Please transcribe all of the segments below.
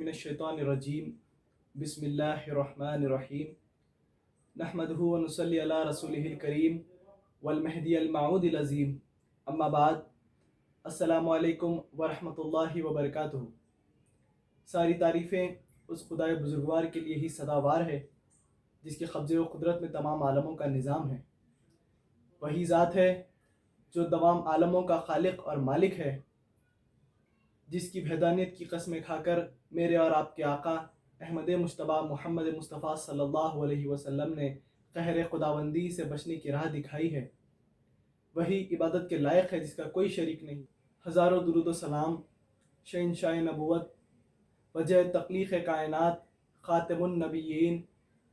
من الشیطان الرجیم بسم اللہ الرحمن الرحیم نحمدہ ونصلی علی رسولہ الکریم والمہدی الموعود العظیم اما بعد السلام علیکم ورحمۃ اللہ وبرکاتہ۔ ساری تعریفیں اس خدائے بزرگوار کے لیے ہی سداوار ہے جس کے قبضے و قدرت میں تمام عالموں کا نظام ہے۔ وہی ذات ہے جو تمام عالموں کا خالق اور مالک ہے، جس کی وحدانیت کی قسمیں کھا کر میرے اور آپ کے آقا احمد مجتبیٰ محمد مصطفیٰ صلی اللہ علیہ وسلم نے قہر خداوندی سے بچنے کی راہ دکھائی ہے۔ وہی عبادت کے لائق ہے جس کا کوئی شریک نہیں۔ ہزاروں درود و سلام شہنشاہ نبوت، وجہ تخلیق کائنات، خاتم النبیین،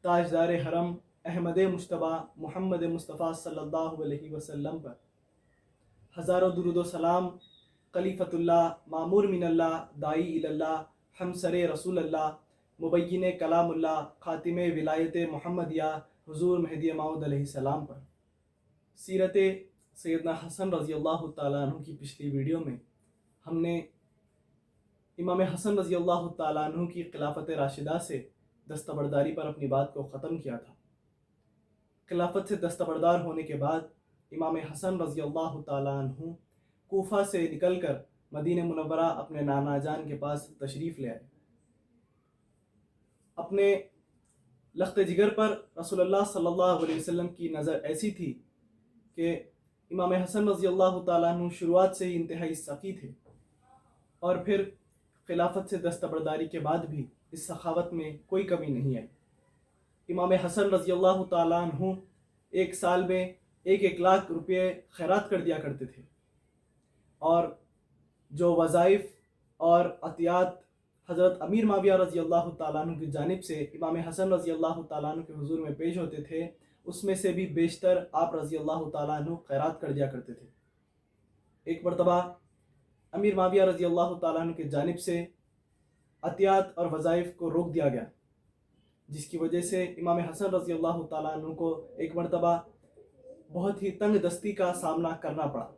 تاجدار حرم احمد مجتبیٰ محمد مصطفیٰ صلی اللہ علیہ وسلم پر۔ ہزاروں درود و سلام خلیفۃ اللہ، مامور من اللہ، داعی اللہ، ہمسر رسول اللہ، مبین کلام اللہ، خاتم ولایت محمدیہ حضور مہدی موعود علیہ السلام پر۔ سیرت سیدنا حسن رضی اللہ تعالیٰ عنہ کی پچھلی ویڈیو میں ہم نے امام حسن رضی اللہ تعالیٰ عنہ کی خلافت راشدہ سے دستبرداری پر اپنی بات کو ختم کیا تھا۔ خلافت سے دستبردار ہونے کے بعد امام حسن رضی اللہ تعالیٰ عنہ کوفہ سے نکل کر مدینہ منورہ اپنے نانا جان کے پاس تشریف لے آئے۔ اپنے لخت جگر پر رسول اللہ صلی اللہ علیہ وسلم کی نظر ایسی تھی کہ امام حسن رضی اللہ تعالیٰ عنہ شروعات سے ہی انتہائی سخی تھے، اور پھر خلافت سے دستبرداری کے بعد بھی اس سخاوت میں کوئی کمی نہیں آئی۔ امام حسن رضی اللہ تعالیٰ عنہ ایک سال میں 1 لاکھ روپے خیرات کر دیا کرتے تھے، اور جو وظائف اور عطیات حضرت امیر معاویہ رضی اللہ تعالیٰ عنہ کی جانب سے امام حسن رضی اللہ تعالیٰ عنہ کے حضور میں پیش ہوتے تھے، اس میں سے بھی بیشتر آپ رضی اللہ تعالیٰ عنہ خیرات کر دیا کرتے تھے۔ ایک مرتبہ امیر معاویہ رضی اللہ تعالیٰ عنہ کی جانب سے عطیات اور وظائف کو روک دیا گیا، جس کی وجہ سے امام حسن رضی اللہ تعالیٰ عنہ کو ایک مرتبہ بہت ہی تنگ دستی کا سامنا کرنا پڑا۔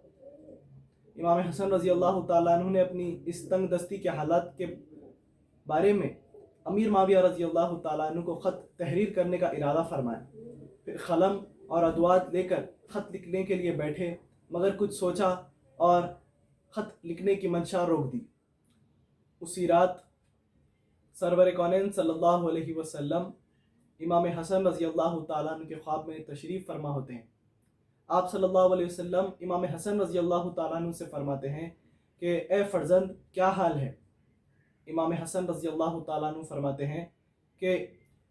امام حسن رضی اللہ تعالیٰ عنہ نے اپنی اس تنگ دستی کے حالات کے بارے میں امیر معاویہ رضی اللہ تعالیٰ عنہ کو خط تحریر کرنے کا ارادہ فرمایا۔ پھر قلم اور ادوات لے کر خط لکھنے کے لیے بیٹھے، مگر کچھ سوچا اور خط لکھنے کی منشا روک دی۔ اسی رات سرور کونین صلی اللہ علیہ وسلم امام حسن رضی اللہ تعالیٰ عنہ کے خواب میں تشریف فرما ہوتے ہیں۔ آپ صلی اللہ علیہ وسلم امام حسن رضی اللہ تعالیٰ عنہ سے فرماتے ہیں کہ اے فرزند، کیا حال ہے؟ امام حسن رضی اللہ تعالیٰ عنہ فرماتے ہیں کہ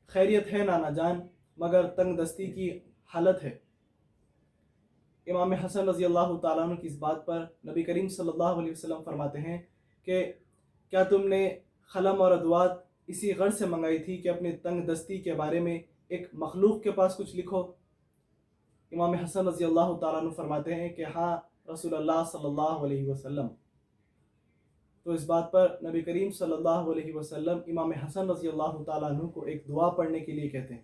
خیریت ہے نانا جان، مگر تنگ دستی کی حالت ہے۔ امام حسن رضی اللہ تعالیٰ عنہ کی اس بات پر نبی کریم صلی اللہ علیہ وسلم فرماتے ہیں کہ کیا تم نے قلم اور ادوات اسی غرض سے منگائی تھی کہ اپنے تنگ دستی کے بارے میں ایک مخلوق کے پاس کچھ لکھو؟ امام حسن رضی اللہ تعالیٰ عنہ فرماتے ہیں کہ ہاں رسول اللہ صلی اللہ علیہ وسلم۔ تو اس بات پر نبی کریم صلی اللہ علیہ وسلم امام حسن رضی اللہ تعالیٰ عنہ کو ایک دعا پڑھنے کے لیے کہتے ہیں۔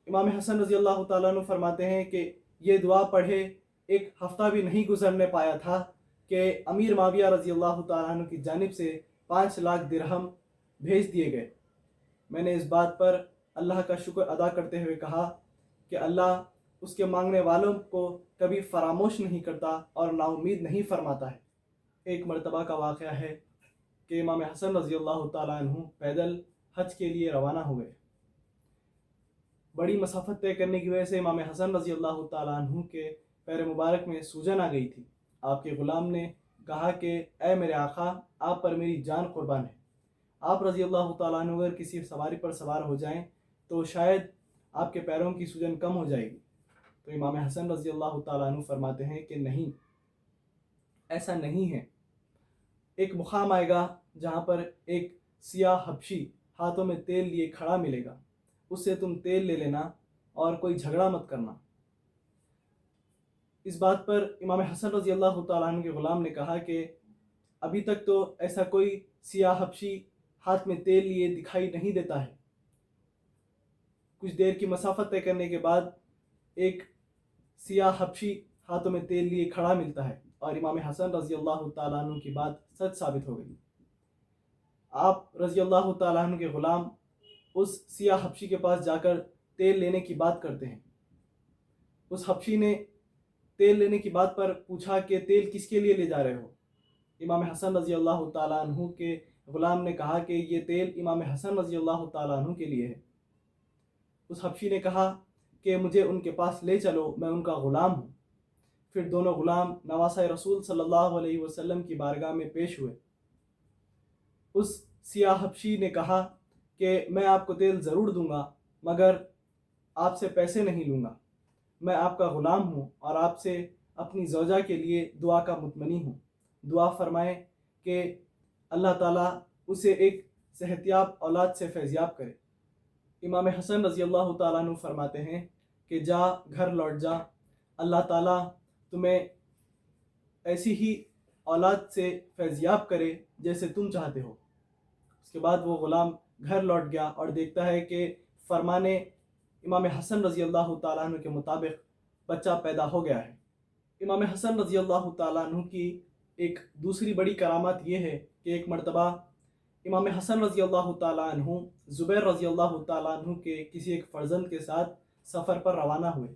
امام حسن رضی اللہ تعالیٰ عنہ فرماتے ہیں کہ یہ دعا پڑھے 1 ہفتہ بھی نہیں گزرنے پایا تھا کہ امیر معاویہ رضی اللہ تعالیٰ عنہ کی جانب سے 5 لاکھ درہم بھیج دیے گئے۔ میں نے اس بات پر اللہ کا شکر ادا کرتے ہوئے کہا کہ اللہ اس کے مانگنے والوں کو کبھی فراموش نہیں کرتا اور نا امید نہیں فرماتا ہے۔ ایک مرتبہ کا واقعہ ہے کہ امام حسن رضی اللہ تعالیٰ عنہ پیدل حج کے لیے روانہ ہوئے۔ بڑی مسافت طے کرنے کی وجہ سے امام حسن رضی اللہ تعالیٰ عنہ کے پیر مبارک میں سوجن آ گئی تھی۔ آپ کے غلام نے کہا کہ اے میرے آقا، آپ پر میری جان قربان ہے، آپ رضی اللہ تعالیٰ عنہ اگر کسی سواری پر سوار ہو جائیں تو شاید آپ کے پیروں کی سوجن کم ہو جائے گی۔ تو امام حسن رضی اللہ تعالیٰ عنہ فرماتے ہیں کہ نہیں، ایسا نہیں ہے۔ ایک مقام آئے گا جہاں پر ایک سیاہ حبشی ہاتھوں میں تیل لیے کھڑا ملے گا، اس سے تم تیل لے لینا اور کوئی جھگڑا مت کرنا۔ اس بات پر امام حسن رضی اللہ تعالیٰ عنہ کے غلام نے کہا کہ ابھی تک تو ایسا کوئی سیاہ حبشی ہاتھ میں تیل لیے دکھائی نہیں دیتا ہے۔ کچھ دیر کی مسافت طے کرنے کے بعد ایک سیاہ حبشی ہاتھوں میں تیل لیے کھڑا ملتا ہے، اور امام حسن رضی اللہ تعالیٰ عنہ کی بات سچ ثابت ہو گئی۔ آپ رضی اللہ تعالیٰ عنہ کے غلام اس سیاہ حبشی کے پاس جا کر تیل لینے کی بات کرتے ہیں۔ اس حبشی نے تیل لینے کی بات پر پوچھا کہ تیل کس کے لیے لے جا رہے ہو؟ امام حسن رضی اللہ تعالیٰ عنہ کے غلام نے کہا کہ یہ تیل امام حسن رضی اللہ تعالیٰ عنہ کے لیے ہے۔ اس حبشی نے کہا کہ مجھے ان کے پاس لے چلو، میں ان کا غلام ہوں۔ پھر دونوں غلام نواسۂ رسول صلی اللہ علیہ وسلم کی بارگاہ میں پیش ہوئے۔ اس سیاہ حبشی نے کہا کہ میں آپ کو تیل ضرور دوں گا، مگر آپ سے پیسے نہیں لوں گا۔ میں آپ کا غلام ہوں اور آپ سے اپنی زوجہ کے لیے دعا کا متمنی ہوں۔ دعا فرمائیں کہ اللہ تعالیٰ اسے ایک صحت یاب اولاد سے فیضیاب کرے۔ امام حسن رضی اللہ تعالیٰ عنہ فرماتے ہیں کہ جا، گھر لوٹ جا، اللہ تعالیٰ تمہیں ایسی ہی اولاد سے فیضیاب کرے جیسے تم چاہتے ہو۔ اس کے بعد وہ غلام گھر لوٹ گیا اور دیکھتا ہے کہ فرمانے امام حسن رضی اللہ تعالیٰ عنہ کے مطابق بچہ پیدا ہو گیا ہے۔ امام حسن رضی اللہ تعالیٰ عنہ کی ایک دوسری بڑی کرامات یہ ہے کہ ایک مرتبہ امام حسن رضی اللہ تعالیٰ عنہ زبیر رضی اللہ تعالیٰ عنہ کے کسی ایک فرزند کے ساتھ سفر پر روانہ ہوئے۔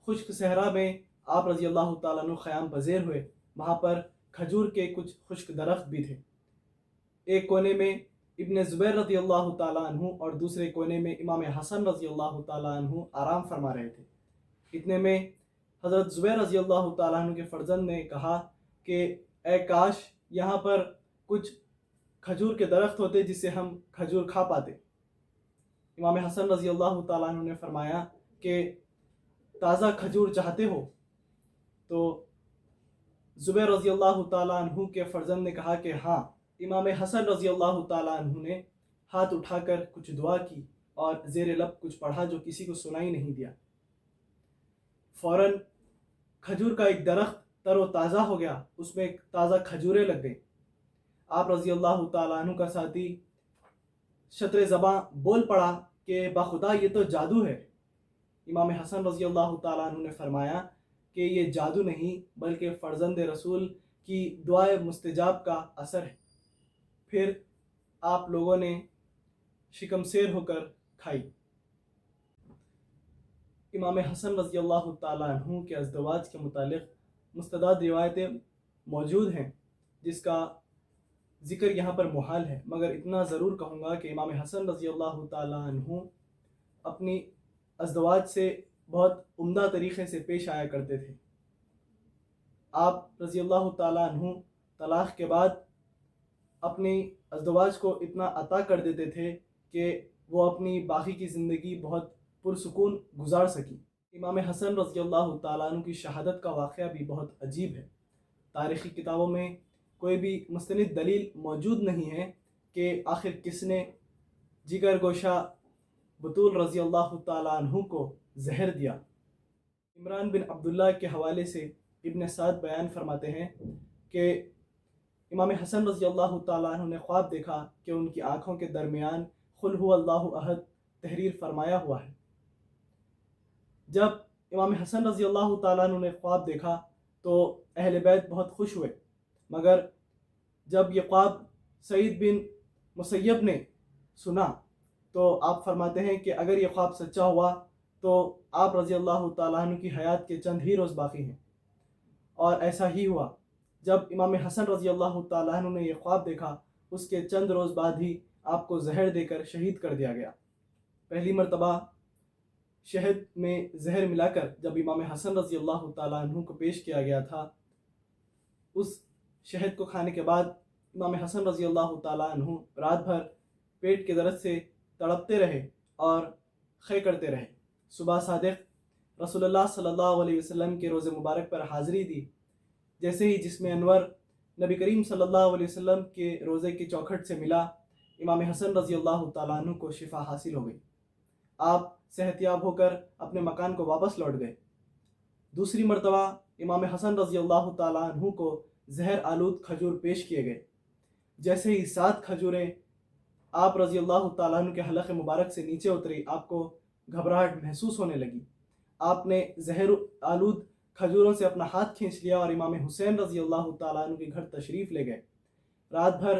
خشک صحرا میں آپ رضی اللہ تعالیٰ عنہ خیام پذیر ہوئے۔ وہاں پر کھجور کے کچھ خشک درخت بھی تھے۔ ایک کونے میں ابن زبیر رضی اللہ تعالیٰ عنہ اور دوسرے کونے میں امام حسن رضی اللہ تعالیٰ عنہ آرام فرما رہے تھے۔ اتنے میں حضرت زبیر رضی اللہ تعالیٰ عنہ کے فرزند نے کہا کہ اے کاش یہاں پر کچھ کھجور کے درخت ہوتے جس سے ہم کھجور کھا پاتے۔ امام حسن رضی اللہ تعالیٰ عنہ نے فرمایا کہ تازہ کھجور چاہتے ہو؟ تو زبیر رضی اللہ تعالیٰ عنہ کے فرزند نے کہا کہ ہاں۔ امام حسن رضی اللہ تعالیٰ عنہ نے ہاتھ اٹھا کر کچھ دعا کی اور زیر لب کچھ پڑھا جو کسی کو سنائی نہیں دیا۔ فوراً کھجور کا ایک درخت تر و تازہ ہو گیا، اس میں تازہ کھجوریں لگ گئیں۔ آپ رضی اللہ تعالیٰ عنہ کا ساتھی شطر زباں بول پڑا کہ بخدا یہ تو جادو ہے۔ امام حسن رضی اللہ تعالیٰ عنہ نے فرمایا کہ یہ جادو نہیں بلکہ فرزند رسول کی دعائے مستجاب کا اثر ہے۔ پھر آپ لوگوں نے شکم سیر ہو کر کھائی۔ امام حسن رضی اللہ تعالیٰ عنہ کے ازدواج کے متعلق مستعد روایتیں موجود ہیں جس کا ذکر یہاں پر محال ہے، مگر اتنا ضرور کہوں گا کہ امام حسن رضی اللہ تعالیٰ عنہ اپنی ازدواج سے بہت عمدہ طریقے سے پیش آیا کرتے تھے۔ آپ رضی اللہ تعالیٰ عنہ طلاق کے بعد اپنی ازدواج کو اتنا عطا کر دیتے تھے کہ وہ اپنی باقی کی زندگی بہت پرسکون گزار سکی۔ امام حسن رضی اللہ تعالیٰ عنہ کی شہادت کا واقعہ بھی بہت عجیب ہے۔ تاریخی کتابوں میں کوئی بھی مستند دلیل موجود نہیں ہے کہ آخر کس نے جگر گوشہ بطول رضی اللہ تعالیٰ عنہ کو زہر دیا۔ عمران بن عبداللہ کے حوالے سے ابن سعد بیان فرماتے ہیں کہ امام حسن رضی اللہ تعالیٰ عنہ نے خواب دیکھا کہ ان کی آنکھوں کے درمیان قل هو اللہ احد تحریر فرمایا ہوا ہے۔ جب امام حسن رضی اللہ تعالیٰ عنہ نے خواب دیکھا تو اہل بیت بہت خوش ہوئے، مگر جب یہ خواب سعید بن مسیب نے سنا تو آپ فرماتے ہیں کہ اگر یہ خواب سچا ہوا تو آپ رضی اللہ تعالیٰ عنہ کی حیات کے چند ہی روز باقی ہیں، اور ایسا ہی ہوا۔ جب امام حسن رضی اللہ تعالیٰ عنہ نے یہ خواب دیکھا اس کے چند روز بعد ہی آپ کو زہر دے کر شہید کر دیا گیا۔ پہلی مرتبہ شہد میں زہر ملا کر جب امام حسن رضی اللہ تعالیٰ عنہ کو پیش کیا گیا تھا، اس شہد کو کھانے کے بعد امام حسن رضی اللہ تعالیٰ عنہ رات بھر پیٹ کے درد سے تڑپتے رہے اور خے کرتے رہے۔ صبح صادق رسول اللہ صلی اللہ علیہ وسلم کے روزے مبارک پر حاضری دی۔ جیسے ہی جسم انور نبی کریم صلی اللہ علیہ وسلم کے روزے کی چوکھٹ سے ملا، امام حسن رضی اللہ تعالیٰ عنہ کو شفا حاصل ہو گئی۔ آپ صحت یاب ہو کر اپنے مکان کو واپس لوٹ گئے۔ دوسری مرتبہ امام حسن رضی اللہ تعالیٰ عنہ کو زہر آلود کھجور پیش کیے گئے۔ جیسے ہی 7 کھجوریں آپ رضی اللہ تعالیٰ عنہ کے حلق مبارک سے نیچے اتری، آپ کو گھبراہٹ محسوس ہونے لگی۔ آپ نے زہر آلود کھجوروں سے اپنا ہاتھ کھینچ لیا اور امام حسین رضی اللہ تعالیٰ عنہ کے گھر تشریف لے گئے۔ رات بھر